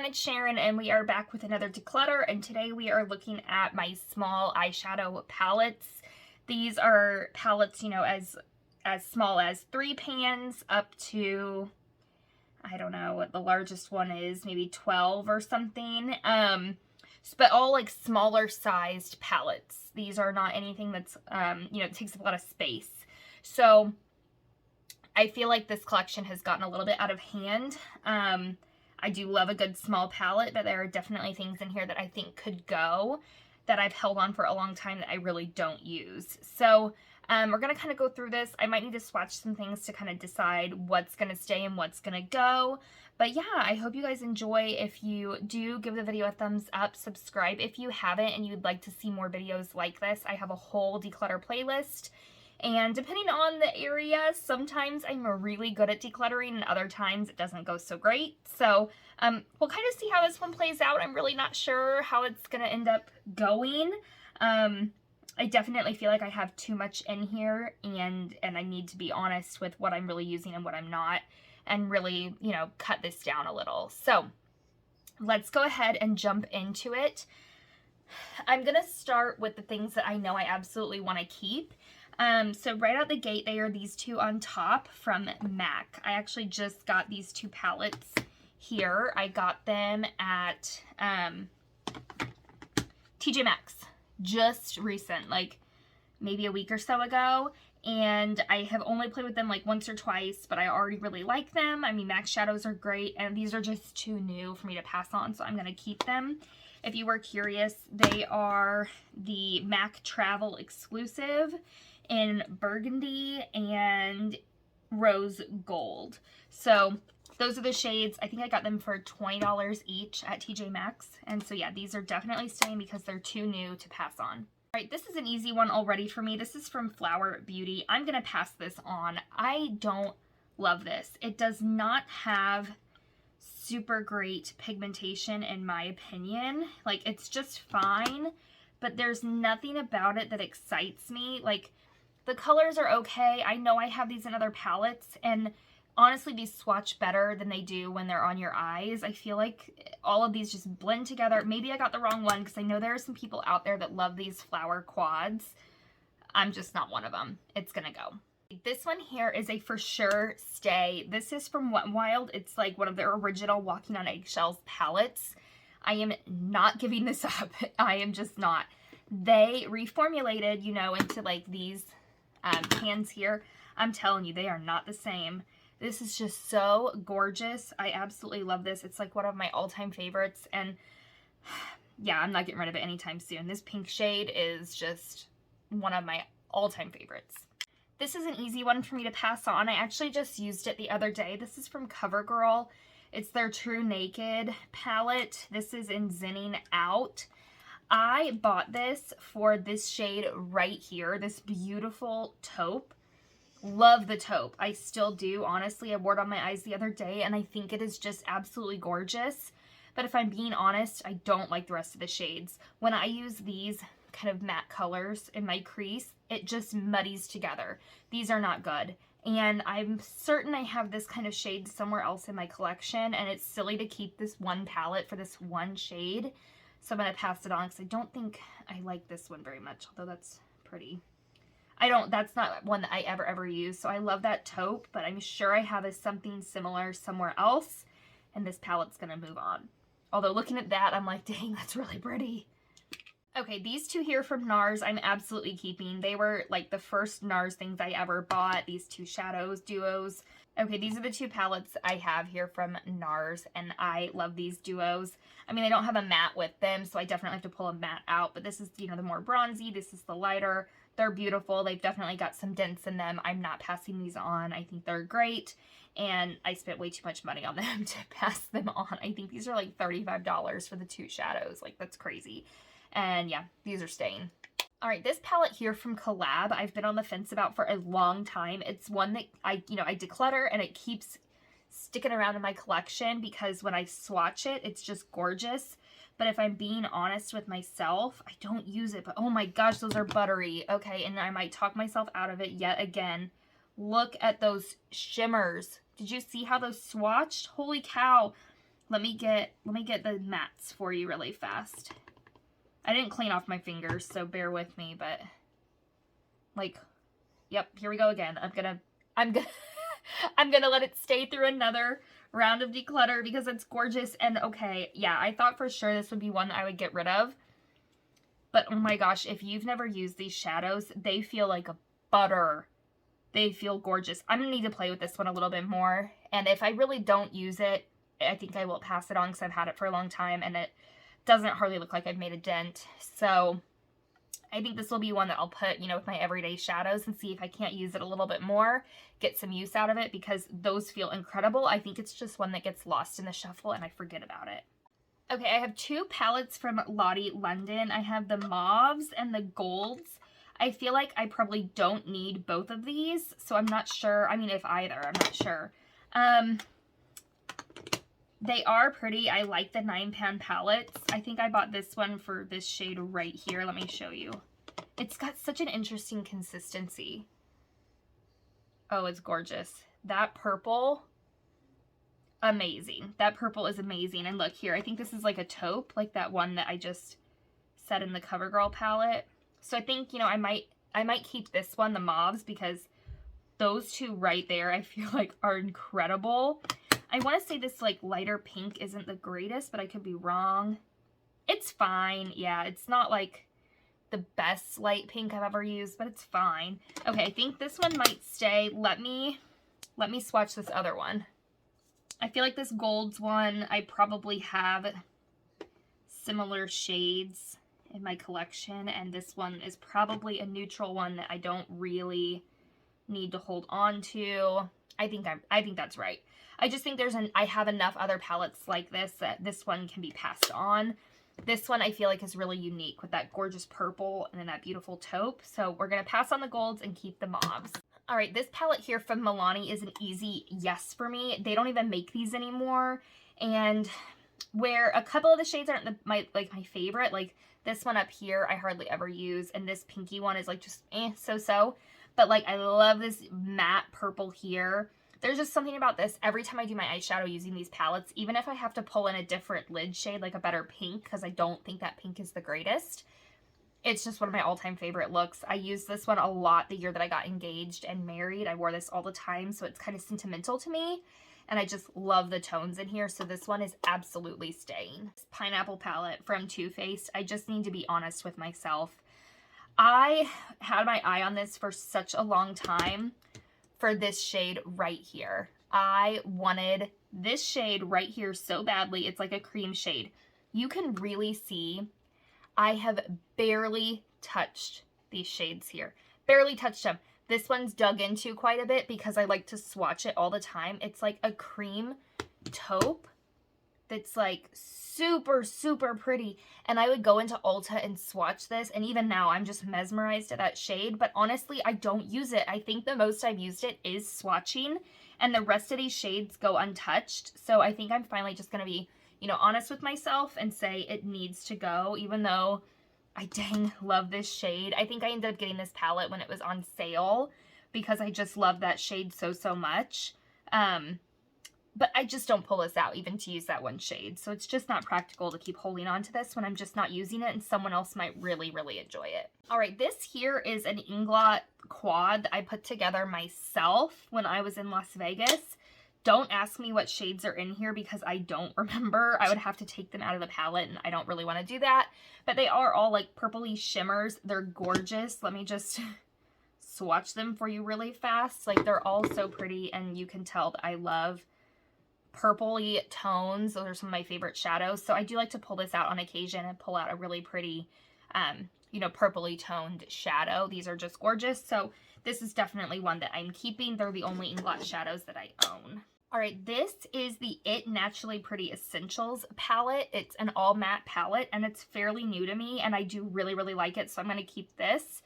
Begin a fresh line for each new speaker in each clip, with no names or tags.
it's Sharon, and we are back with another declutter, and today we are looking at my small eyeshadow palettes. These are palettes, you know, as small as 3 pans up to, I don't know what the largest one is, maybe 12 or something. But all like smaller sized palettes. These are not anything that's, you know, it takes up a lot of space. So I feel like this collection has gotten a little bit out of hand. I do love a good small palette, but there are definitely things in here that I think could go that I've held on for a long time that I really don't use. So we're going to kind of go through this. I might need to swatch some things to kind of decide what's going to stay and what's going to go. But yeah, I hope you guys enjoy. If you do, give the video a thumbs up, subscribe if you haven't and you'd like to see more videos like this. I have a whole declutter playlist. And depending on the area, sometimes I'm really good at decluttering and other times it doesn't go so great. So we'll kind of see how this one plays out. I'm really not sure how it's going to end up going. I definitely feel like I have too much in here and I need to be honest with what I'm really using and what I'm not and really, you know, cut this down a little. So let's go ahead and jump into it. I'm going to start with the things that I know I absolutely want to keep. So right out the gate, they are these two on top from MAC. I actually just got these two palettes here. I got them at TJ Maxx just recent, like maybe a week or so ago. And I have only played with them like once or twice, but I already really like them. I mean, MAC shadows are great, and these are just too new for me to pass on, so I'm going to keep them. If you were curious, they are the MAC Travel exclusive in burgundy and rose gold. So those are the shades. I think I got them for $20 each at TJ Maxx. And so yeah, these are definitely staying because they're too new to pass on. All right, this is an easy one already for me. This is from Flower Beauty. I'm gonna pass this on. I don't love this. It does not have super great pigmentation in my opinion. Like, it's just fine, but there's nothing about it that excites me. Like, the colors are okay. I know I have these in other palettes, and honestly, these swatch better than they do when they're on your eyes. I feel like all of these just blend together. Maybe I got the wrong one because I know there are some people out there that love these flower quads. I'm just not one of them. It's gonna go. This one here is a for sure stay. This is from Wet n Wild. It's like one of their original Walking on Eggshells palettes. I am not giving this up. I am just not. They reformulated, you know, into like these pans here. I'm telling you, they are not the same. This is just so gorgeous. I absolutely love this. It's like one of my all-time favorites, and yeah, I'm not getting rid of it anytime soon. This pink shade is just one of my all-time favorites. This is an easy one for me to pass on. I actually just used it the other day. This is from CoverGirl. It's their True Naked palette. This is in Zenning Out. I bought this for this shade right here, this beautiful taupe. Love the taupe. I still do, honestly. I wore it on my eyes the other day, and I think it is just absolutely gorgeous. But if I'm being honest, I don't like the rest of the shades. When I use these kind of matte colors in my crease, it just muddies together. These are not good. And I'm certain I have this kind of shade somewhere else in my collection, and it's silly to keep this one palette for this one shade. So I'm going to pass it on because I don't think I like this one very much, although that's pretty. That's not one that I ever use. So I love that taupe, but I'm sure I have something similar somewhere else, and this palette's going to move on. Although looking at that, I'm like, dang, that's really pretty. Okay, these two here from Nars, I'm absolutely keeping. They were like the first Nars things I ever bought, these two shadows duos. Okay, these are the two palettes I have here from Nars, and I love these duos. I mean, I don't have a matte with them, so I definitely have to pull a matte out, but this is, you know, the more bronzy. This is the lighter. They're beautiful. They've definitely got some dents in them. I'm not passing these on. I think they're great, and I spent way too much money on them to pass them on. I think these are like $35 for the two shadows. Like, that's crazy. And yeah, these are staying. All right, this palette here from Collab, I've been on the fence about for a long time. It's one that I declutter, and it keeps sticking around in my collection because when I swatch it, it's just gorgeous. But if I'm being honest with myself, I don't use it. But oh my gosh, those are buttery. Okay, and I might talk myself out of it yet again. Look at those shimmers. Did you see how those swatched? Holy cow. Let me get the mattes for you really fast. I didn't clean off my fingers, so bear with me, but like, yep, here we go again. I'm gonna I'm gonna let it stay through another round of declutter because it's gorgeous. And okay, yeah, I thought for sure this would be one that I would get rid of. But oh my gosh, if you've never used these shadows, they feel like a butter. They feel gorgeous. I'm gonna need to play with this one a little bit more. And if I really don't use it, I think I will pass it on because I've had it for a long time and it doesn't hardly look like I've made a dent. So I think this will be one that I'll put, you know, with my everyday shadows and see if I can't use it a little bit more, get some use out of it because those feel incredible. I think it's just one that gets lost in the shuffle and I forget about it. Okay, I have two palettes from Lottie London. I have the mauves and the golds. I feel like I probably don't need both of these, so I'm not sure. I mean, if either, I'm not sure. They are pretty. I like the 9-pan palettes. I think I bought this one for this shade right here. Let me show you. It's got such an interesting consistency. Oh, it's gorgeous. That purple, amazing. That purple is amazing. And look here, I think this is like a taupe, like that one that I just set in the CoverGirl palette. So I think, you know, I might keep this one, the mauves, because those two right there I feel like are incredible. I want to say this like lighter pink isn't the greatest, but I could be wrong. It's fine. Yeah, it's not like the best light pink I've ever used, but it's fine. Okay, I think this one might stay. Let me swatch this other one. I feel like this golds one, I probably have similar shades in my collection, and this one is probably a neutral one that I don't really need to hold on to. I think that's right. I just think I have enough other palettes like this that this one can be passed on. This one I feel like is really unique with that gorgeous purple and then that beautiful taupe. So we're going to pass on the golds and keep the mauves. All right, this palette here from Milani is an easy yes for me. They don't even make these anymore. And where a couple of the shades aren't my favorite, like this one up here I hardly ever use, and this pinky one is like just so-so. But like I love this matte purple here. There's just something about this. Every time I do my eyeshadow using these palettes, even if I have to pull in a different lid shade, like a better pink, because I don't think that pink is the greatest, it's just one of my all-time favorite looks. I used this one a lot the year that I got engaged and married. I wore this all the time, so it's kind of sentimental to me. And I just love the tones in here, so this one is absolutely staying. This Pineapple palette from Too Faced. I just need to be honest with myself. I had my eye on this for such a long time for this shade right here. I wanted this shade right here so badly. It's like a cream shade. You can really see I have barely touched these shades here. Barely touched them. This one's dug into quite a bit because I like to swatch it all the time. It's like a cream taupe that's like super, super pretty. And I would go into Ulta and swatch this. And even now I'm just mesmerized at that shade. But honestly, I don't use it. I think the most I've used it is swatching. And the rest of these shades go untouched. So I think I'm finally just going to be, you know, honest with myself and say it needs to go. Even though I dang love this shade. I think I ended up getting this palette when it was on sale because I just love that shade so much. But I just don't pull this out even to use that one shade. So it's just not practical to keep holding on to this when I'm just not using it and someone else might really, really enjoy it. All right, this here is an Inglot Quad that I put together myself when I was in Las Vegas. Don't ask me what shades are in here because I don't remember. I would have to take them out of the palette and I don't really want to do that. But they are all like purpley shimmers. They're gorgeous. Let me just swatch them for you really fast. Like they're all so pretty and you can tell that I love purpley tones. Those are some of my favorite shadows. So I do like to pull this out on occasion and pull out a really pretty, you know, purpley toned shadow. These are just gorgeous. So this is definitely one that I'm keeping. They're the only Inglot shadows that I own. All right, this is the It Naturally Pretty Essentials palette. It's an all matte palette and it's fairly new to me and I do really, really like it. So I'm going to keep this.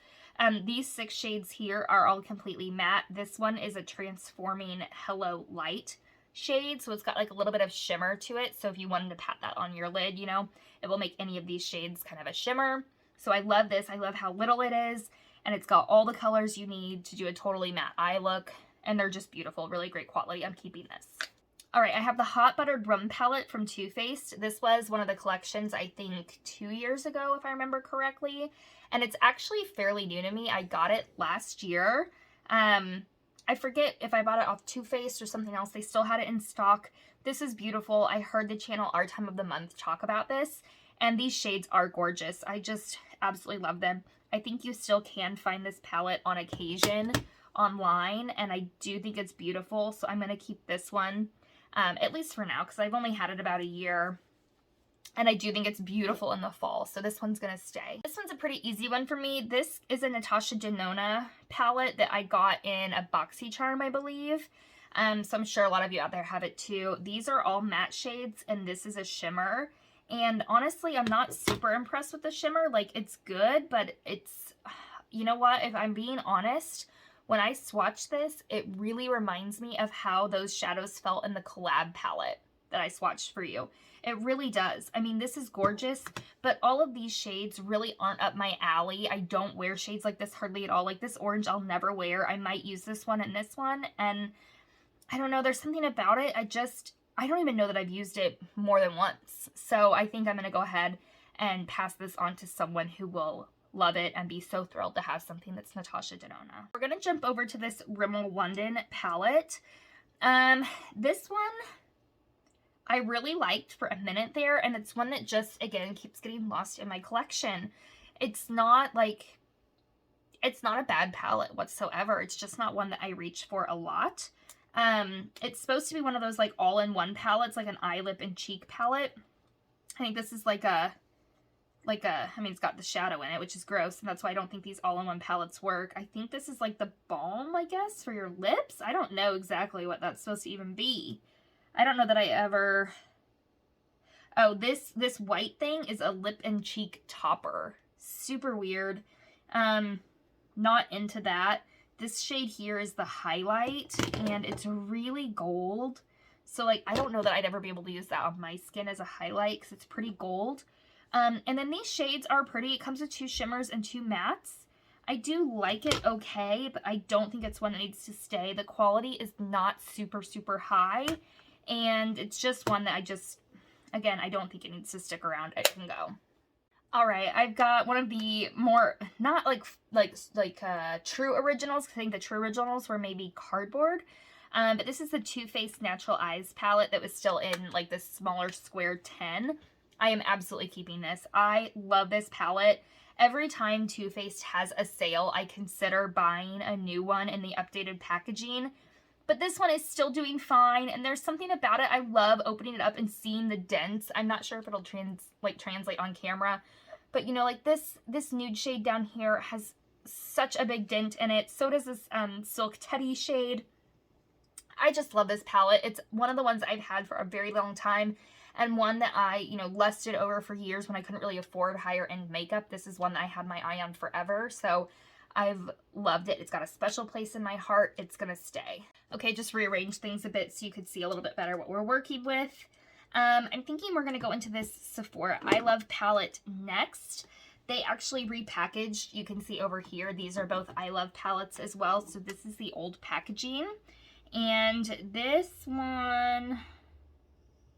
These 6 shades here are all completely matte. This one is a Transforming Hello Light shade, so it's got like a little bit of shimmer to it. So if you wanted to pat that on your lid, you know, it will make any of these shades kind of a shimmer. So I love this. I love how little it is, and it's got all the colors you need to do a totally matte eye look, and they're just beautiful, really great quality. I'm keeping this. All right, I have the Hot Buttered Rum Palette from Too Faced. This was one of the collections, I think, 2 years ago, if I remember correctly. And it's actually fairly new to me. I got it last year. I forget if I bought it off Too Faced or something else. They still had it in stock. This is beautiful. I heard the channel Our Time of the Month talk about this. And these shades are gorgeous. I just absolutely love them. I think you still can find this palette on occasion online. And I do think it's beautiful. So I'm going to keep this one. At least for now, because I've only had it about a year. And I do think it's beautiful in the fall. So this one's going to stay. This one's a pretty easy one for me. This is a Natasha Janona palette that I got in a BoxyCharm, I believe. So I'm sure a lot of you out there have it too. These are all matte shades, and this is a shimmer. And honestly, I'm not super impressed with the shimmer. Like, it's good, but it's, you know what? If I'm being honest, when I swatch this, it really reminds me of how those shadows felt in the collab palette that I swatched for you. It really does. I mean, this is gorgeous, but all of these shades really aren't up my alley. I don't wear shades like this hardly at all. Like this orange I'll never wear. I might use this one and this one, and I don't know, there's something about it. I don't even know that I've used it more than once. So I think I'm going to go ahead and pass this on to someone who will love it and be so thrilled to have something that's Natasha Denona. We're going to jump over to this Rimmel London palette. This one I really liked for a minute there, and it's one that just, again, keeps getting lost in my collection. It's not a bad palette whatsoever. It's just not one that I reach for a lot. It's supposed to be one of those like all-in-one palettes, like an eye, lip, and cheek palette. I think this is I mean, it's got the shadow in it, which is gross, and that's why I don't think these all-in-one palettes work. I think this is like the balm, I guess, for your lips. I don't know exactly what that's supposed to even be. I don't know that I ever... Oh, this white thing is a lip and cheek topper. Super weird. Not into that. This shade here is the highlight, and it's really gold. So, like, I don't know that I'd ever be able to use that on my skin as a highlight because it's pretty gold. And then these shades are pretty. It comes with 2 shimmers and 2 mattes. I do like it okay, but I don't think it's one that needs to stay. The quality is not super, super high, and it's just one that again, I don't think it needs to stick around. It can go. All right, I've got one of the more, not like true originals, because I think the true originals were maybe cardboard. But this is the Too Faced Natural Eyes palette that was still in like this smaller square 10. I am absolutely keeping this. I love this palette. Every time Too Faced has a sale, I consider buying a new one in the updated packaging. But this one is still doing fine, and there's something about it. I love opening it up and seeing the dents. I'm not sure if it'll translate on camera. But, you know, like this nude shade down here has such a big dent in it. So does this Silk Teddy shade. I just love this palette. It's one of the ones I've had for a very long time, and one that I, you know, lusted over for years when I couldn't really afford higher end makeup. This is one that I had my eye on forever. So I've loved it. It's got a special place in my heart. It's going to stay. Okay, just rearrange things a bit so you could see a little bit better what we're working with. I'm thinking we're going to go into this Sephora I Love palette next. They actually repackaged. You can see over here, these are both I Love palettes as well. So this is the old packaging. And this one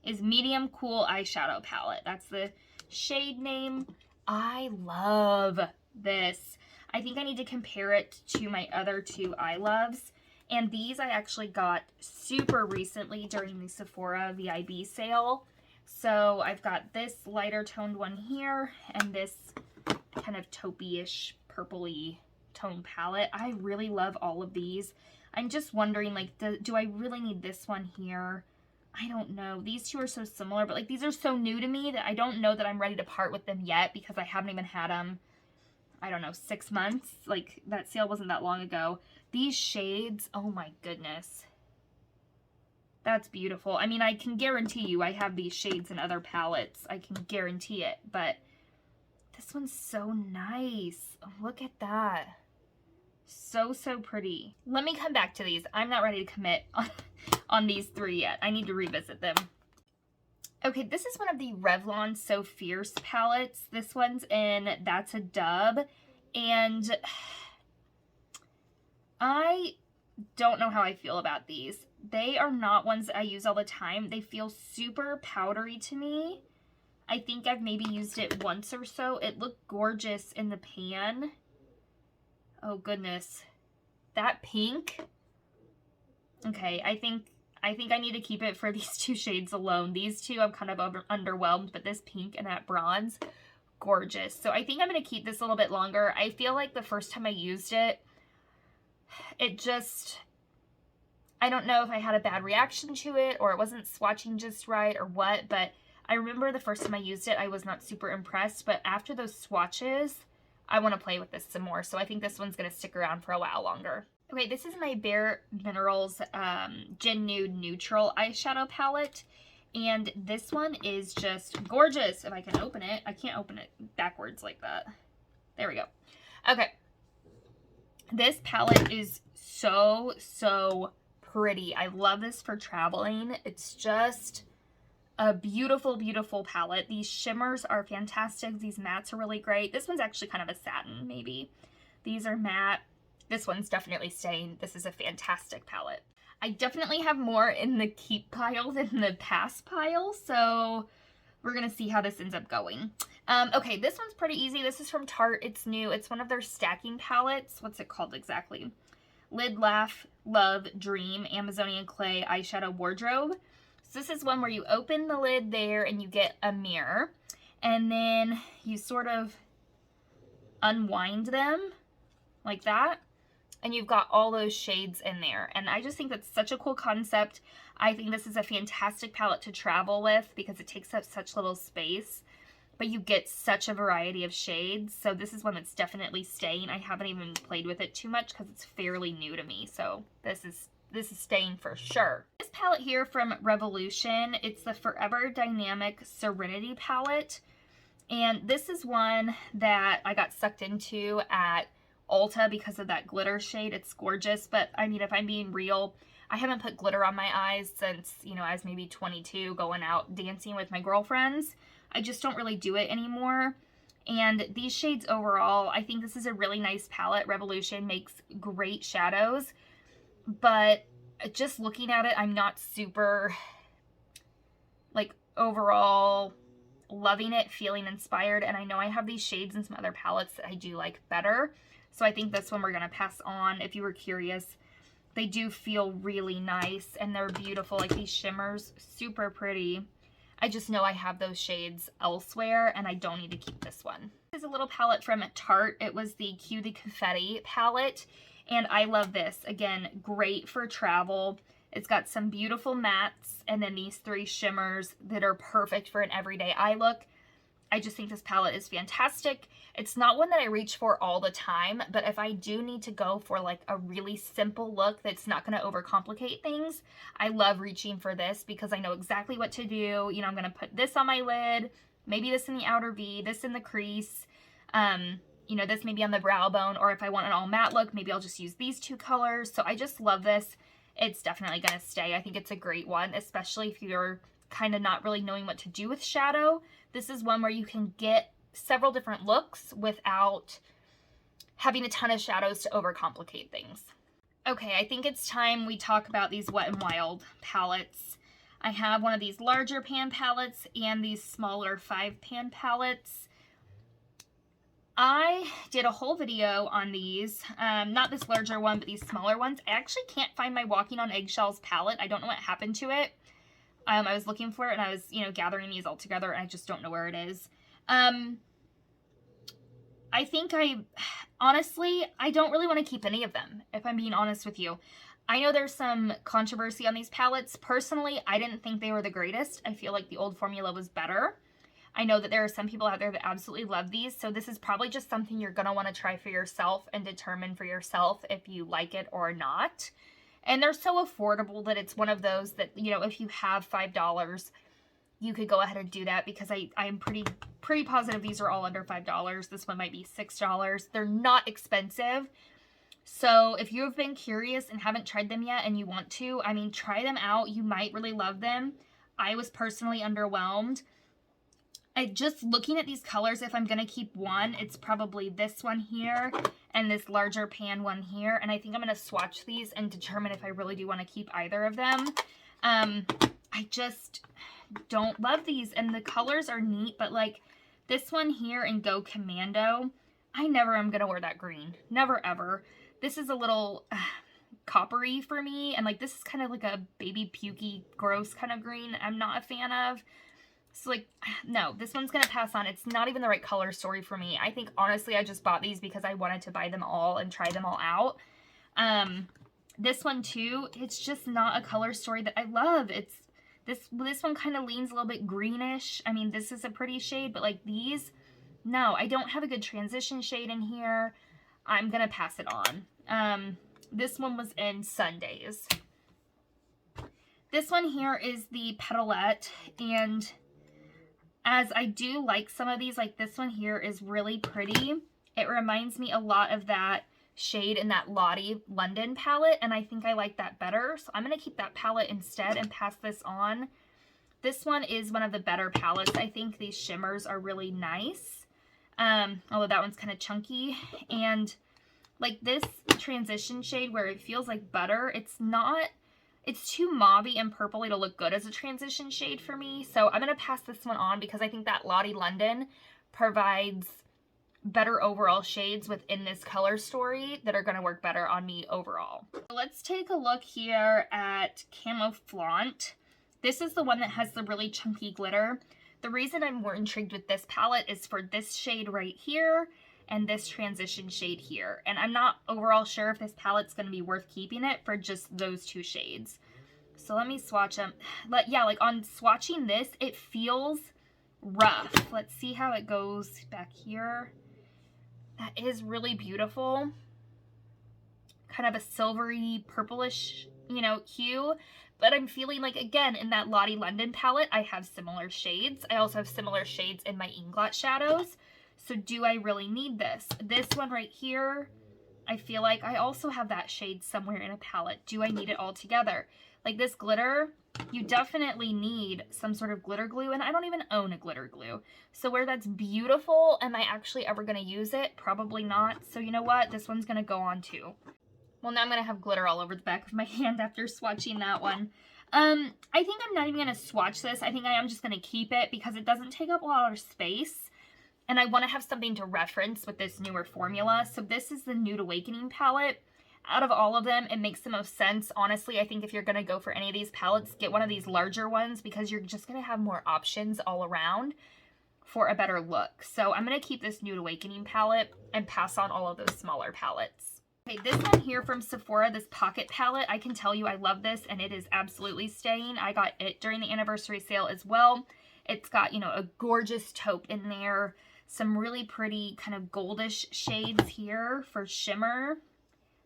is Medium Cool Eyeshadow Palette. That's the shade name. I love this. I think I need to compare it to my other 2 I Loves. And these I actually got super recently during the Sephora VIB sale. So I've got this lighter toned one here and this kind of taupey-ish purpley tone palette. I really love all of these. I'm just wondering, like, do I really need this one here? I don't know. These 2 are so similar, but like these are so new to me that I don't know that I'm ready to part with them yet because I haven't even had them, I don't know, 6 months. Like, that sale wasn't that long ago. These shades, oh my goodness. That's beautiful. I mean, I can guarantee you I have these shades in other palettes. I can guarantee it, but this one's so nice. Oh, look at that. So, so pretty. Let me come back to these. I'm not ready to commit on these 3 yet. I need to revisit them. Okay, this is one of the Revlon So Fierce palettes. This one's in That's a Dub. And I don't know how I feel about these. They are not ones that I use all the time. They feel super powdery to me. I think I've maybe used it once or so. It looked gorgeous in the pan. Oh goodness. That pink. Okay, I think I need to keep it for these two shades alone. These two I'm kind of underwhelmed, but this pink and that bronze, gorgeous. So I think I'm going to keep this a little bit longer. I feel like the first time I used it, it just, I don't know if I had a bad reaction to it or it wasn't swatching just right or what, but I remember the first time I used it, I was not super impressed, but after those swatches, I want to play with this some more. So I think this one's going to stick around for a while longer. Okay, this is my Bare Minerals Gen Nude Neutral Eyeshadow Palette. And this one is just gorgeous. If I can open it. I can't open it backwards like that. There we go. Okay. This palette is so pretty. I love this for traveling. It's just a beautiful, beautiful palette. These shimmers are fantastic. These mattes are really great. This one's actually kind of a satin, maybe. These are matte. This one's definitely staying. This is a fantastic palette. I definitely have more in the keep pile than the pass pile, so we're going to see how this ends up going. Okay, this one's pretty easy. This is from Tarte. It's new. It's one of their stacking palettes. What's it called exactly? Lid, Laugh, Love, Dream, Amazonian Clay Eyeshadow Wardrobe. So this is one where you open the lid there and you get a mirror, and then you sort of unwind them like that. And you've got all those shades in there. And I just think that's such a cool concept. I think this is a fantastic palette to travel with because it takes up such little space. But you get such a variety of shades. So this is one that's definitely staying. I haven't even played with it too much because it's fairly new to me. So this is staying for sure. This palette here from Revolution, it's the Forever Dynamic Serenity palette. And this is one that I got sucked into at Ulta because of that glitter shade. It's gorgeous, but I mean, if I'm being real, I haven't put glitter on my eyes since, you know, I was maybe 22 going out dancing with my girlfriends. I just don't really do it anymore. And these shades overall, I think this is a really nice palette. Revolution makes great shadows, but just looking at it, I'm not super, like, overall loving it, feeling inspired. And I know I have these shades in some other palettes that I do like better. So I think this one we're going to pass on. If you were curious, they do feel really nice and they're beautiful. Like these shimmers, super pretty. I just know I have those shades elsewhere and I don't need to keep this one. This is a little palette from Tarte. It was the Cutie Confetti palette and I love this. Again, great for travel. It's got some beautiful mattes and then these three shimmers that are perfect for an everyday eye look. I just think this palette is fantastic. It's not one that I reach for all the time, but if I do need to go for like a really simple look that's not going to overcomplicate things, I love reaching for this because I know exactly what to do. You know, I'm going to put this on my lid, maybe this in the outer V, this in the crease, you know, this maybe on the brow bone, or if I want an all matte look, maybe I'll just use these two colors. So I just love this. It's definitely going to stay. I think it's a great one, especially if you're kind of not really knowing what to do with shadow. This is one where you can get several different looks without having a ton of shadows to overcomplicate things. Okay, I think it's time we talk about these Wet n Wild palettes. I have one of these larger pan palettes and these smaller 5-pan palettes. I did a whole video on these, not this larger one, but these smaller ones. I actually can't find my Walking on Eggshells palette. I don't know what happened to it. I was looking for it and I was, you know, gathering these all together and I just don't know where it is. I think honestly, I don't really want to keep any of them, if I'm being honest with you. I know there's some controversy on these palettes. Personally, I didn't think they were the greatest. I feel like the old formula was better. I know that there are some people out there that absolutely love these, so this is probably just something you're going to want to try for yourself and determine for yourself if you like it or not. And they're so affordable that it's one of those that, you know, if you have $5, you could go ahead and do that because I'm pretty positive these are all under $5. This one might be $6. They're not expensive. So if you've been curious and haven't tried them yet and you want to, I mean, try them out. You might really love them. I was personally underwhelmed. just looking at these colors, if I'm going to keep one, it's probably this one here and this larger pan one here. And I think I'm going to swatch these and determine if I really do want to keep either of them. I just don't love these, and the colors are neat, but like this one here in Go Commando, I never am going to wear that green. Never, ever. This is a little coppery for me, and like this is kind of like a baby pukey, gross kind of green I'm not a fan of. So like, no, this one's going to pass on. It's not even the right color story for me. I think, honestly, I just bought these because I wanted to buy them all and try them all out. This one, too, it's just not a color story that I love. It's this one kind of leans a little bit greenish. I mean, this is a pretty shade, but like these, no, I don't have a good transition shade in here. I'm going to pass it on. This one was in Sundays. This one here is the Petalette, and as I do like some of these, like this one here is really pretty. It reminds me a lot of that shade in that Lottie London palette, and I think I like that better. So I'm going to keep that palette instead and pass this on. This one is one of the better palettes. I think these shimmers are really nice, although that one's kind of chunky. And like this transition shade where it feels like butter, it's too mauvey and purpley to look good as a transition shade for me. So I'm going to pass this one on because I think that Lottie London provides better overall shades within this color story that are going to work better on me overall. So let's take a look here at Camo Flaunt. This is the one that has the really chunky glitter. The reason I'm more intrigued with this palette is for this shade right here and this transition shade here. And I'm not overall sure if this palette's going to be worth keeping it for just those two shades. So let me swatch them. But yeah, like on swatching this, it feels rough. Let's see how it goes back here. That is really beautiful. Kind of a silvery, purplish, you know, hue. But I'm feeling like, again, in that Lottie London palette, I have similar shades. I also have similar shades in my Inglot shadows. So do I really need this? This one right here, I feel like I also have that shade somewhere in a palette. Do I need it all together? Like this glitter, you definitely need some sort of glitter glue, and I don't even own a glitter glue. So where that's beautiful, am I actually ever going to use it? Probably not. So you know what? This one's going to go on too. Well, now I'm going to have glitter all over the back of my hand after swatching that one. I think I'm not even going to swatch this. I think I am just going to keep it because it doesn't take up a lot of space. And I want to have something to reference with this newer formula. So this is the Nude Awakening palette. Out of all of them, it makes the most sense. Honestly, I think if you're going to go for any of these palettes, get one of these larger ones because you're just going to have more options all around for a better look. So I'm going to keep this Nude Awakening palette and pass on all of those smaller palettes. Okay, this one here from Sephora, this Pocket palette, I can tell you I love this and it is absolutely staying. I got it during the anniversary sale as well. It's got, you know, a gorgeous taupe in there. Some really pretty kind of goldish shades here for shimmer.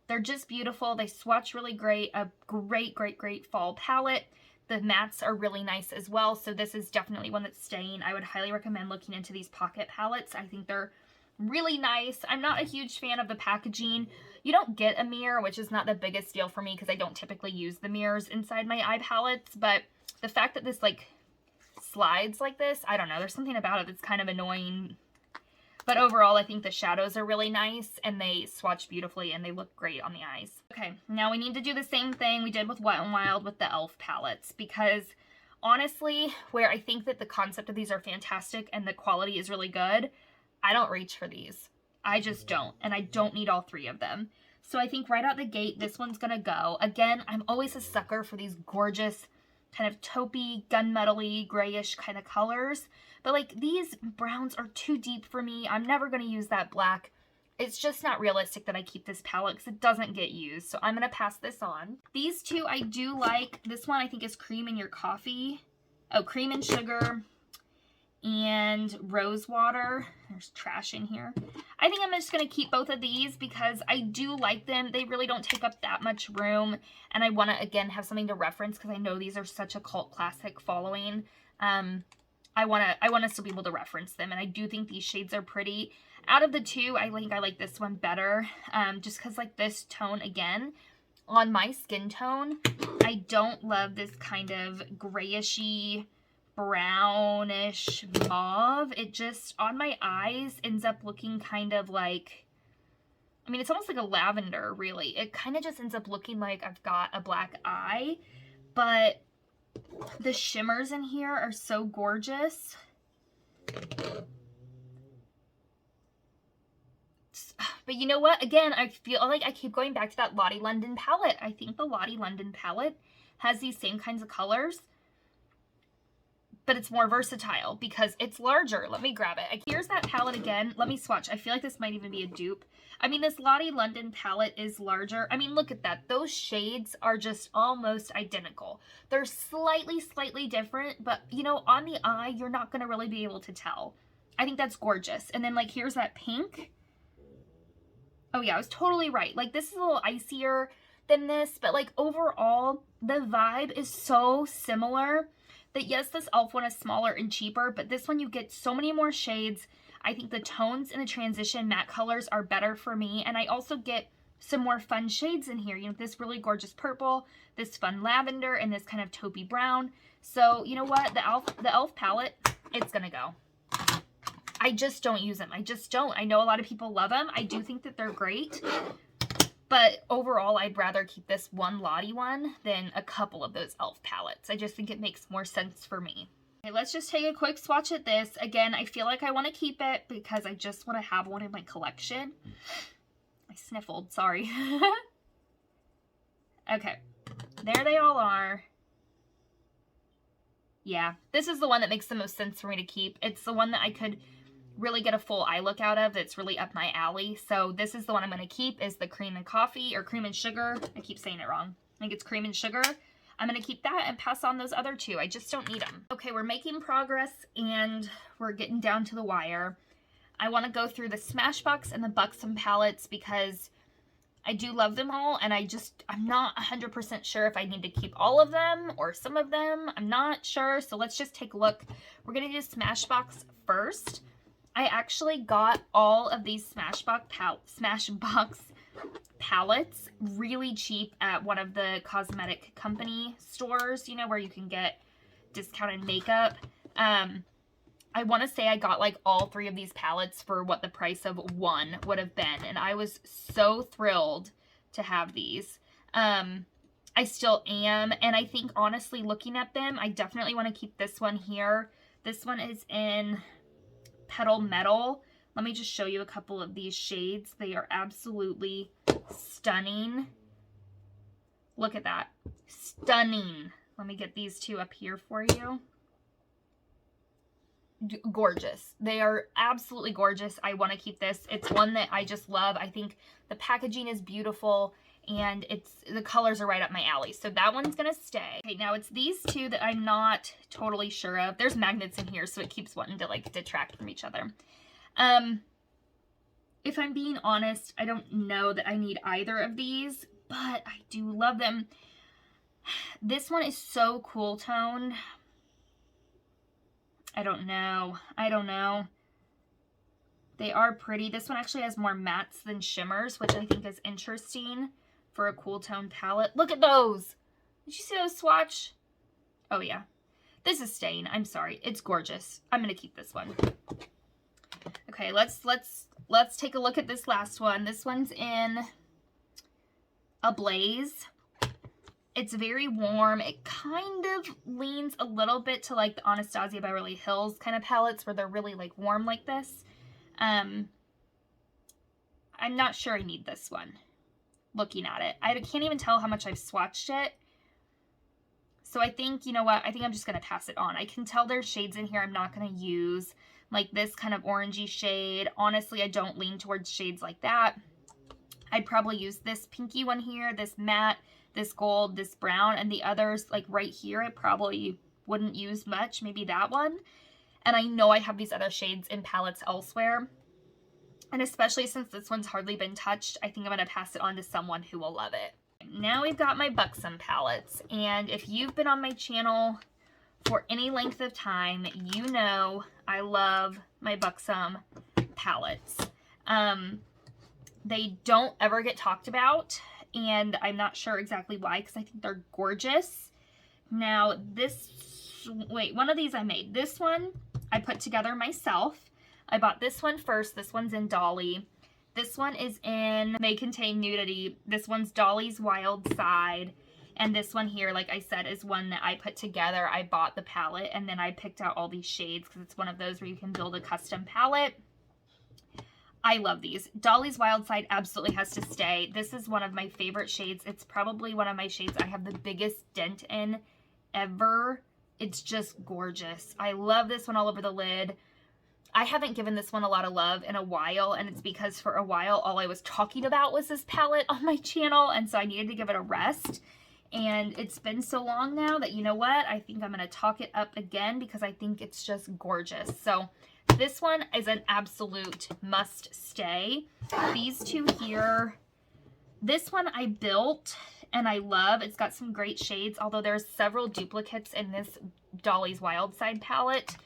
They're just beautiful. They swatch really great. A great, great, great fall palette. The mattes are really nice as well. So this is definitely one that's staying. I would highly recommend looking into these Pocket palettes. I think they're really nice. I'm not a huge fan of the packaging. You don't get a mirror, which is not the biggest deal for me because I don't typically use the mirrors inside my eye palettes. But the fact that this like slides like this, I don't know. There's something about it that's kind of annoying. But overall, I think the shadows are really nice and they swatch beautifully and they look great on the eyes. Okay, now we need to do the same thing we did with Wet n Wild with the e.l.f. palettes because honestly, where I think that the concept of these are fantastic and the quality is really good, I don't reach for these. I just don't, and I don't need all three of them. So I think right out the gate, this one's gonna go. Again, I'm always a sucker for these gorgeous kind of taupey, gunmetal-y, grayish kind of colors. But like these browns are too deep for me. I'm never going to use that black. It's just not realistic that I keep this palette because it doesn't get used. So I'm going to pass this on. These two I do like. This one I think is Cream in Your Coffee. Oh, Cream and Sugar and Rose Water. There's trash in here. I think I'm just going to keep both of these because I do like them. They really don't take up that much room. And I want to, again, have something to reference because I know these are such a cult classic following. I want to still be able to reference them, and I do think these shades are pretty. Out of the two, I think I like this one better, just because like this tone, again, on my skin tone, I don't love this kind of grayishy, brownish mauve. It just, on my eyes, ends up looking kind of like, I mean, it's almost like a lavender, really. It kind of just ends up looking like I've got a black eye, but the shimmers in here are so gorgeous. But you know what? Again, I feel like I keep going back to that Lottie London palette. I think the Lottie London palette has these same kinds of colors, but it's more versatile because it's larger. Let me grab it. Here's that palette again. Let me swatch. I feel like this might even be a dupe. I mean, this Lottie London palette is larger. I mean, look at that. Those shades are just almost identical. They're slightly different, but you know, on the eye, you're not going to really be able to tell. I think that's gorgeous. And then like, here's that pink. Oh yeah, I was totally right. Like, this is a little icier than this, but like overall, the vibe is so similar that yes, this e.l.f. one is smaller and cheaper, but this one you get so many more shades. I think the tones and the transition matte colors are better for me, and I also get some more fun shades in here. You know, this really gorgeous purple, this fun lavender, and this kind of taupey brown. So you know what, the e.l.f. palette, it's gonna go. I just don't use them. I just don't. I know a lot of people love them. I do think that they're great. But overall, I'd rather keep this one Lottie one than a couple of those e.l.f. palettes. I just think it makes more sense for me. Okay, let's just take a quick swatch at this. Again, I feel like I want to keep it because I just want to have one in my collection. I sniffled, sorry. Okay, there they all are. Yeah, this is the one that makes the most sense for me to keep. It's the one that I could really get a full eye look out of. That's really up my alley. So this is the one I'm going to keep, is the cream and coffee, or cream and sugar. I keep saying it wrong. I think it's cream and sugar. I'm going to keep that and pass on those other two. I just don't need them. Okay, we're making progress and we're getting down to the wire. I want to go through the Smashbox and the Buxom palettes because I do love them all, and I'm not 100% sure if I need to keep all of them or some of them. I'm not sure, so let's just take a look. We're going to do Smashbox first. I actually got all of these Smashbox palettes really cheap at one of the cosmetic company stores, you know, where you can get discounted makeup. I want to say I got like all three of these palettes for what the price of one would have been, and I was so thrilled to have these. I still am, and I think honestly looking at them, I definitely want to keep this one here. This one is in Petal Metal. Let me just show you a couple of these shades. They are absolutely stunning. Look at that. Stunning. Let me get these two up here for you. Gorgeous. They are absolutely gorgeous. I want to keep this. It's one that I just love. I think the packaging is beautiful, and the colors are right up my alley. So that one's gonna stay. Okay, now it's these two that I'm not totally sure of. There's magnets in here, so it keeps wanting to like detract from each other. If I'm being honest, I don't know that I need either of these, but I do love them. This one is so cool toned. I don't know. They are pretty. This one actually has more mattes than shimmers, which I think is interesting for a cool tone palette. Look at those. Did you see those swatch? Oh yeah. This is staying. I'm sorry. It's gorgeous. I'm going to keep this one. Okay, let's take a look at this last one. This one's in Ablaze. It's very warm. It kind of leans a little bit to like the Anastasia Beverly Hills kind of palettes where they're really like warm like this. I'm not sure I need this one. Looking at it, I can't even tell how much I've swatched it. So I think, you know what, I think I'm just going to pass it on. I can tell there's shades in here I'm not going to use, like this kind of orangey shade. Honestly, I don't lean towards shades like that. I'd probably use this pinky one here, this matte, this gold, this brown, and the others like right here I probably wouldn't use much, maybe that one. And I know I have these other shades in palettes elsewhere. And especially since this one's hardly been touched, I think I'm going to pass it on to someone who will love it. Now we've got my Buxom palettes. And if you've been on my channel for any length of time, you know I love my Buxom palettes. They don't ever get talked about, and I'm not sure exactly why, because I think they're gorgeous. Now, this wait, one of these I made. This one I put together myself. I bought this one first. This one's in Dolly. This one is in May Contain Nudity. This one's Dolly's Wild Side. And this one here, like I said, is one that I put together. I bought the palette and then I picked out all these shades because it's one of those where you can build a custom palette. I love these. Dolly's Wild Side absolutely has to stay. This is one of my favorite shades. It's probably one of my shades I have the biggest dent in ever. It's just gorgeous. I love this one all over the lid. I haven't given this one a lot of love in a while, and it's because for a while all I was talking about was this palette on my channel, and so I needed to give it a rest. And it's been so long now that, you know what, I think I'm going to talk it up again because I think it's just gorgeous. So this one is an absolute must stay. These two here, this one I built and I love. It's got some great shades, although there's several duplicates in this Dolly's Wild Side palette.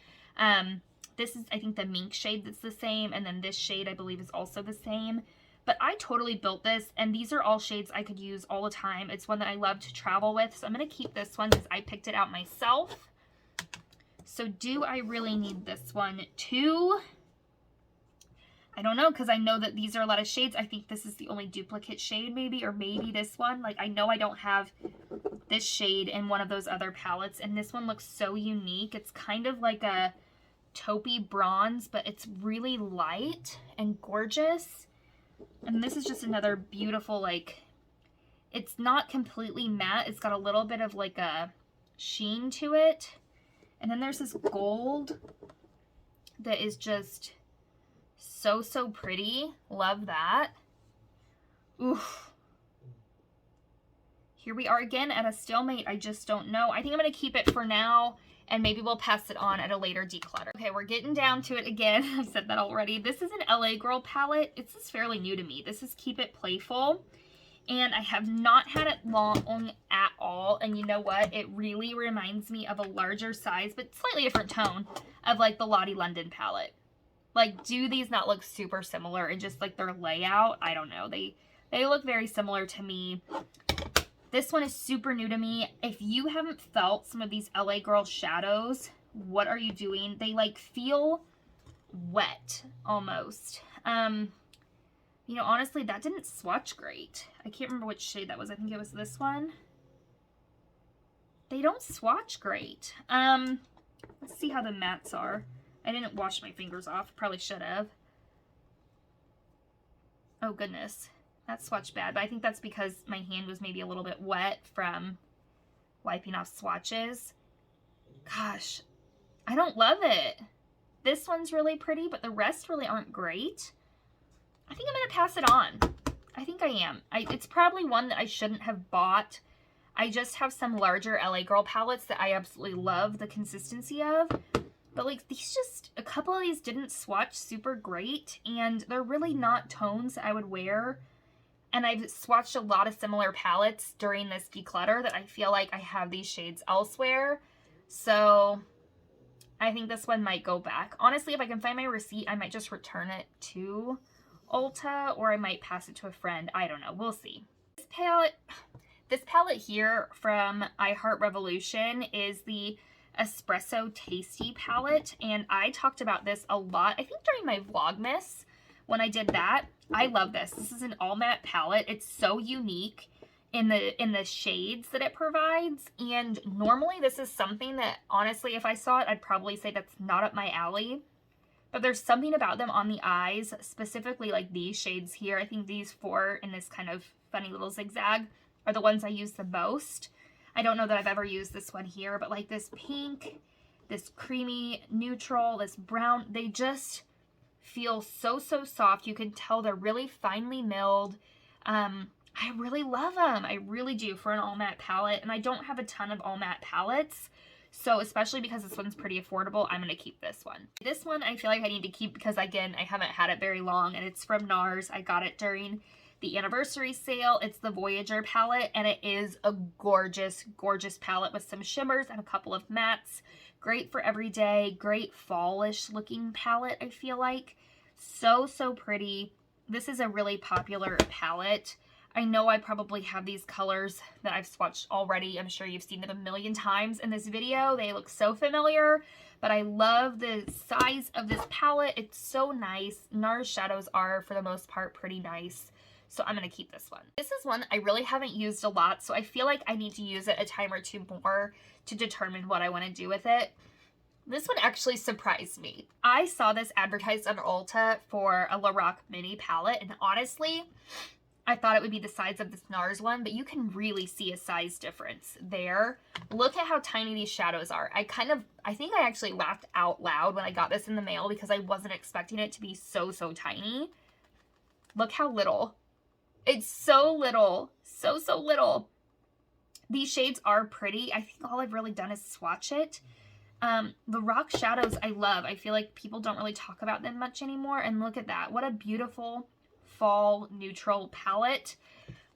This is, I think, the mink shade that's the same, and then this shade I believe is also the same. But I totally built this, and these are all shades I could use all the time. It's one that I love to travel with, so I'm going to keep this one because I picked it out myself. So do I really need this one too? I don't know, because I know that these are a lot of shades. I think this is the only duplicate shade maybe, or maybe this one. Like, I know I don't have this shade in one of those other palettes, and this one looks so unique. It's kind of like a taupey bronze, but it's really light and gorgeous. And this is just another beautiful, like, it's not completely matte. It's got a little bit of like a sheen to it. And then there's this gold that is just so, so pretty. Love that. Oof. Here we are again at a stalemate. I just don't know. I think I'm going to keep it for now, and maybe we'll pass it on at a later declutter. Okay, we're getting down to it again. I said that already. This is an LA Girl palette. This is fairly new to me. This is Keep It Playful, and I have not had it long at all. And you know what? It really reminds me of a larger size, but slightly different tone of like the Lottie London palette. Like, do these not look super similar in just like their layout? I don't know. They look very similar to me. This one is super new to me. If you haven't felt some of these LA Girl shadows, what are you doing? They like feel wet almost. You know, honestly, that didn't swatch great. I can't remember which shade that was. I think it was this one. They don't swatch great. Let's see how the mattes are. I didn't wash my fingers off. Probably should have. Oh, goodness. That swatched bad, but I think that's because my hand was maybe a little bit wet from wiping off swatches. Gosh, I don't love it. This one's really pretty, but the rest really aren't great. I think I'm going to pass it on. I think I am. It's probably one that I shouldn't have bought. I just have some larger LA Girl palettes that I absolutely love the consistency of. But like these just, a couple of these didn't swatch super great, and they're really not tones I would wear. And I've swatched a lot of similar palettes during this declutter that I feel like I have these shades elsewhere. So I think this one might go back. Honestly, if I can find my receipt, I might just return it to Ulta, or I might pass it to a friend. I don't know. We'll see. This palette here from I Heart Revolution is the Espresso Tasty palette, and I talked about this a lot, I think during my Vlogmas when I did that. I love this. This is an all matte palette. It's so unique in the shades that it provides, and normally this is something that honestly if I saw it I'd probably say that's not up my alley, but there's something about them on the eyes, specifically like these shades here. I think these four in this kind of funny little zigzag are the ones I use the most. I don't know that I've ever used this one here, but like this pink, this creamy neutral, this brown, they just feel so, so soft. You can tell they're really finely milled. I really love them. I really do for an all matte palette, and I don't have a ton of all matte palettes. So especially because this one's pretty affordable, I'm going to keep this one. This one I feel like I need to keep because, again, I haven't had it very long, and it's from Nars. I got it during the anniversary sale. It's the Voyager palette, and it is a gorgeous, gorgeous palette with some shimmers and a couple of mattes. Great for everyday, great fallish looking palette, I feel like. So, so pretty. This is a really popular palette. I know I probably have these colors that I've swatched already. I'm sure you've seen them a million times in this video. They look so familiar, but I love the size of this palette. It's so nice. Nars shadows are, for the most part, pretty nice. So I'm going to keep this one. This is one I really haven't used a lot, so I feel like I need to use it a time or two more to determine what I want to do with it. This one actually surprised me. I saw this advertised on Ulta for a Lorac mini palette, and honestly, I thought it would be the size of this Nars one, but you can really see a size difference there. Look at how tiny these shadows are. I think I actually laughed out loud when I got this in the mail because I wasn't expecting it to be so tiny. Look how little. It's so little. So little. These shades are pretty. I think all I've really done is swatch it. The rock shadows I love. I feel like people don't really talk about them much anymore. And look at that. What a beautiful fall neutral palette.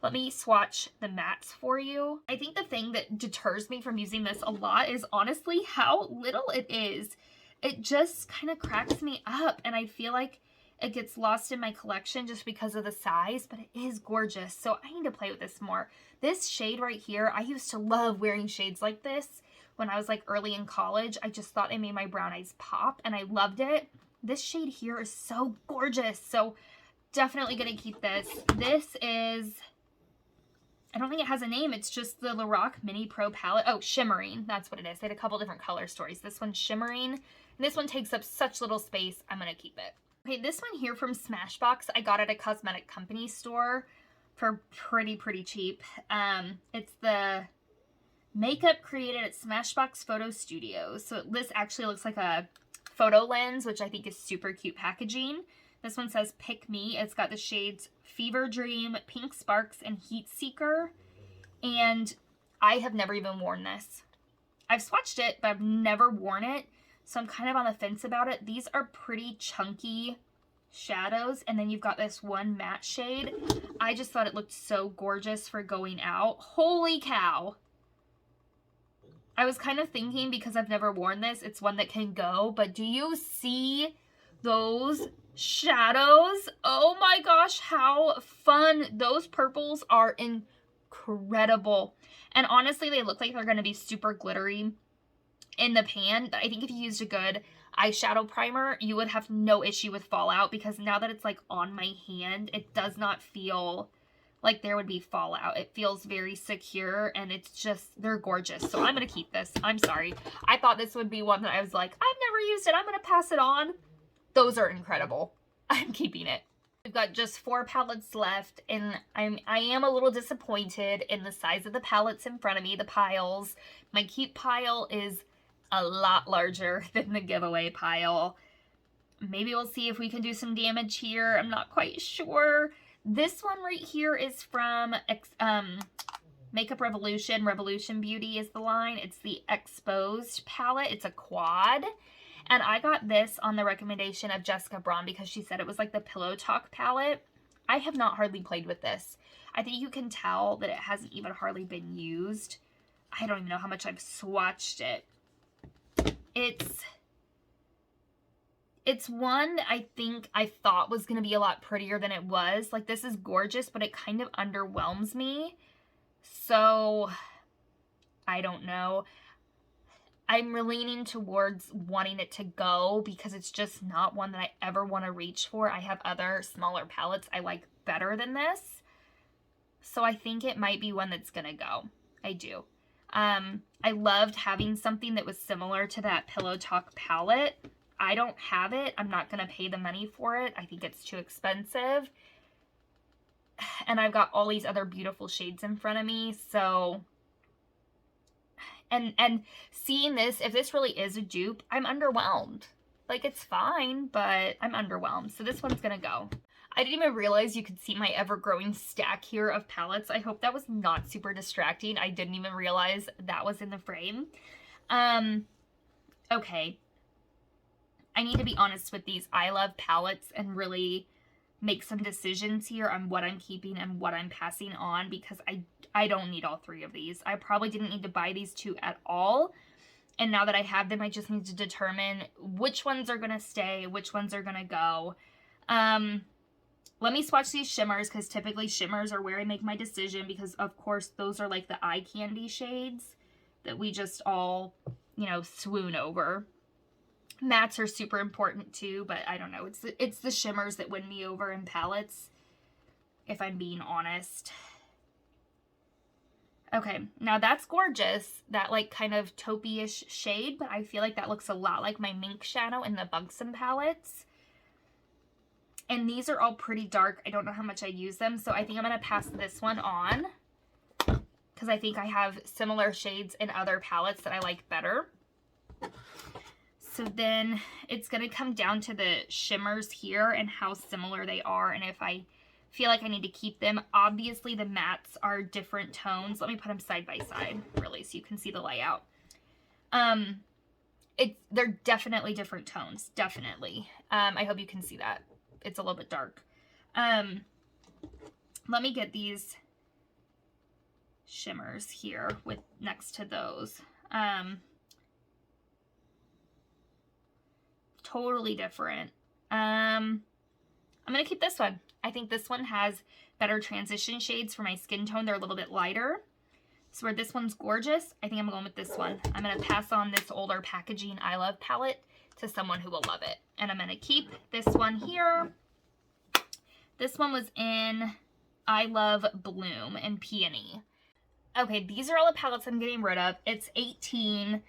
Let me swatch the mattes for you. I think the thing that deters me from using this a lot is honestly how little it is. It just kind of cracks me up, and I feel like it gets lost in my collection just because of the size, but it is gorgeous. So I need to play with this more. This shade right here, I used to love wearing shades like this when I was like early in college. I just thought they made my brown eyes pop and I loved it. This shade here is so gorgeous. So definitely gonna keep this. This is, I don't think it has a name. It's just the Lorac Mini Pro Palette. Oh, Shimmering. That's what it is. They had a couple different color stories. This one's Shimmering. And this one takes up such little space. I'm gonna keep it. Okay, this one here from Smashbox, I got at a cosmetic company store for pretty cheap. It's the makeup created at Smashbox Photo Studios. So this actually looks like a photo lens, which I think is super cute packaging. This one says Pick Me. It's got the shades Fever Dream, Pink Sparks, and Heat Seeker. And I have never even worn this. I've swatched it, but I've never worn it. So I'm kind of on the fence about it. These are pretty chunky shadows. And then you've got this one matte shade. I just thought it looked so gorgeous for going out. Holy cow. I was kind of thinking, because I've never worn this, it's one that can go. But do you see those shadows? Oh my gosh, how fun. Those purples are incredible. And honestly, they look like they're going to be super glittery in the pan. I think if you used a good eyeshadow primer, you would have no issue with fallout, because now that it's like on my hand, it does not feel like there would be fallout. It feels very secure, and it's just, they're gorgeous. So I'm going to keep this. I'm sorry. I thought this would be one that I was like, I've never used it, I'm going to pass it on. Those are incredible. I'm keeping it. We've got just 4 palettes left, and I am a little disappointed in the size of the palettes in front of me, the piles. My keep pile is a lot larger than the giveaway pile. Maybe we'll see if we can do some damage here. I'm not quite sure. This one right here is from Makeup Revolution. Revolution Beauty is the line. It's the Exposed palette. It's a quad. And I got this on the recommendation of Jessica Braun because she said it was like the Pillow Talk palette. I have not hardly played with this. I think you can tell that it hasn't even hardly been used. I don't even know how much I've swatched it. It's one that I think I thought was going to be a lot prettier than it was. Like, this is gorgeous, but it kind of underwhelms me. So, I don't know. I'm leaning towards wanting it to go because it's just not one that I ever want to reach for. I have other smaller palettes I like better than this. So I think it might be one that's going to go. I do. I loved having something that was similar to that Pillow Talk palette. I don't have it. I'm not going to pay the money for it. I think it's too expensive. And I've got all these other beautiful shades in front of me. So, and seeing this, if this really is a dupe, I'm underwhelmed. Like, it's fine, but I'm underwhelmed. So this one's going to go. I didn't even realize you could see my ever-growing stack here of palettes. I hope that was not super distracting. I didn't even realize that was in the frame. Okay. I need to be honest with these. I love palettes and really make some decisions here on what I'm keeping and what I'm passing on, because I don't need all 3 of these. I probably didn't need to buy these 2 at all. And now that I have them, I just need to determine which ones are going to stay, which ones are going to go. let me swatch these shimmers, because typically shimmers are where I make my decision, because of course those are like the eye candy shades that we just all, you know, swoon over. Mattes are super important too, but I don't know. It's the shimmers that win me over in palettes, if I'm being honest. Okay, now that's gorgeous. That like kind of taupey-ish shade, but I feel like that looks a lot like my mink shadow in the Buxom Palettes. And these are all pretty dark. I don't know how much I use them, so I think I'm going to pass this one on, because I think I have similar shades in other palettes that I like better. So then it's going to come down to the shimmers here and how similar they are, and if I feel like I need to keep them. Obviously the mattes are different tones. Let me put them side by side really so you can see the layout. They're definitely different tones, definitely. I hope you can see that. It's a little bit dark. Let me get these shimmers here with next to those. Totally different. I'm gonna keep this one. I think this one has better transition shades for my skin tone. They're a little bit lighter. So where this one's gorgeous, I think I'm going with this one. I'm gonna pass on this older packaging I Love palette to someone who will love it. And I'm gonna keep this one here. This one was in I Love Bloom and Peony. Okay, these are all the palettes I'm getting rid of. It's 18.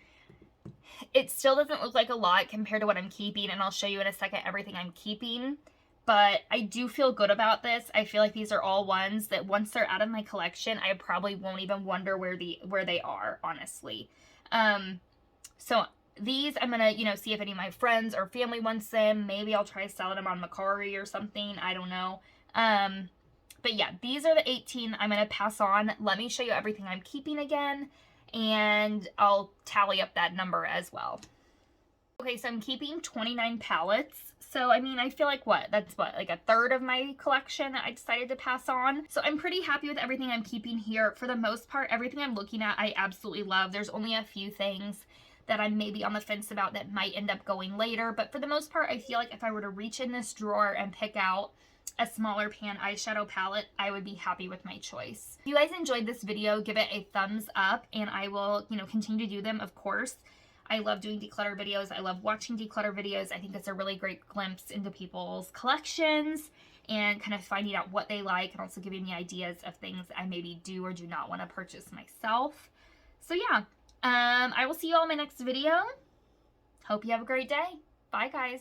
It still doesn't look like a lot compared to what I'm keeping, and I'll show you in a second everything I'm keeping. But I do feel good about this. I feel like these are all ones that once they're out of my collection, I probably won't even wonder where they are, honestly. So these I'm gonna, you know, see if any of my friends or family wants them. Maybe I'll try selling them on Mercari or something. I don't know. But yeah, these are the 18 I'm gonna pass on. Let me show you everything I'm keeping again, and I'll tally up that number as well. Okay, so I'm keeping 29 palettes. So, I mean, I feel like that's like a third of my collection that I decided to pass on. So I'm pretty happy with everything I'm keeping here. For the most part, everything I'm looking at, I absolutely love. There's only a few things that I'm maybe on the fence about that might end up going later. But for the most part, I feel like if I were to reach in this drawer and pick out a smaller pan eyeshadow palette, I would be happy with my choice. If you guys enjoyed this video, give it a thumbs up, and I will, you know, continue to do them, of course. I love doing declutter videos. I love watching declutter videos. I think it's a really great glimpse into people's collections and kind of finding out what they like, and also giving me ideas of things I maybe do or do not want to purchase myself. So yeah, I will see you all in my next video. Hope you have a great day. Bye, guys.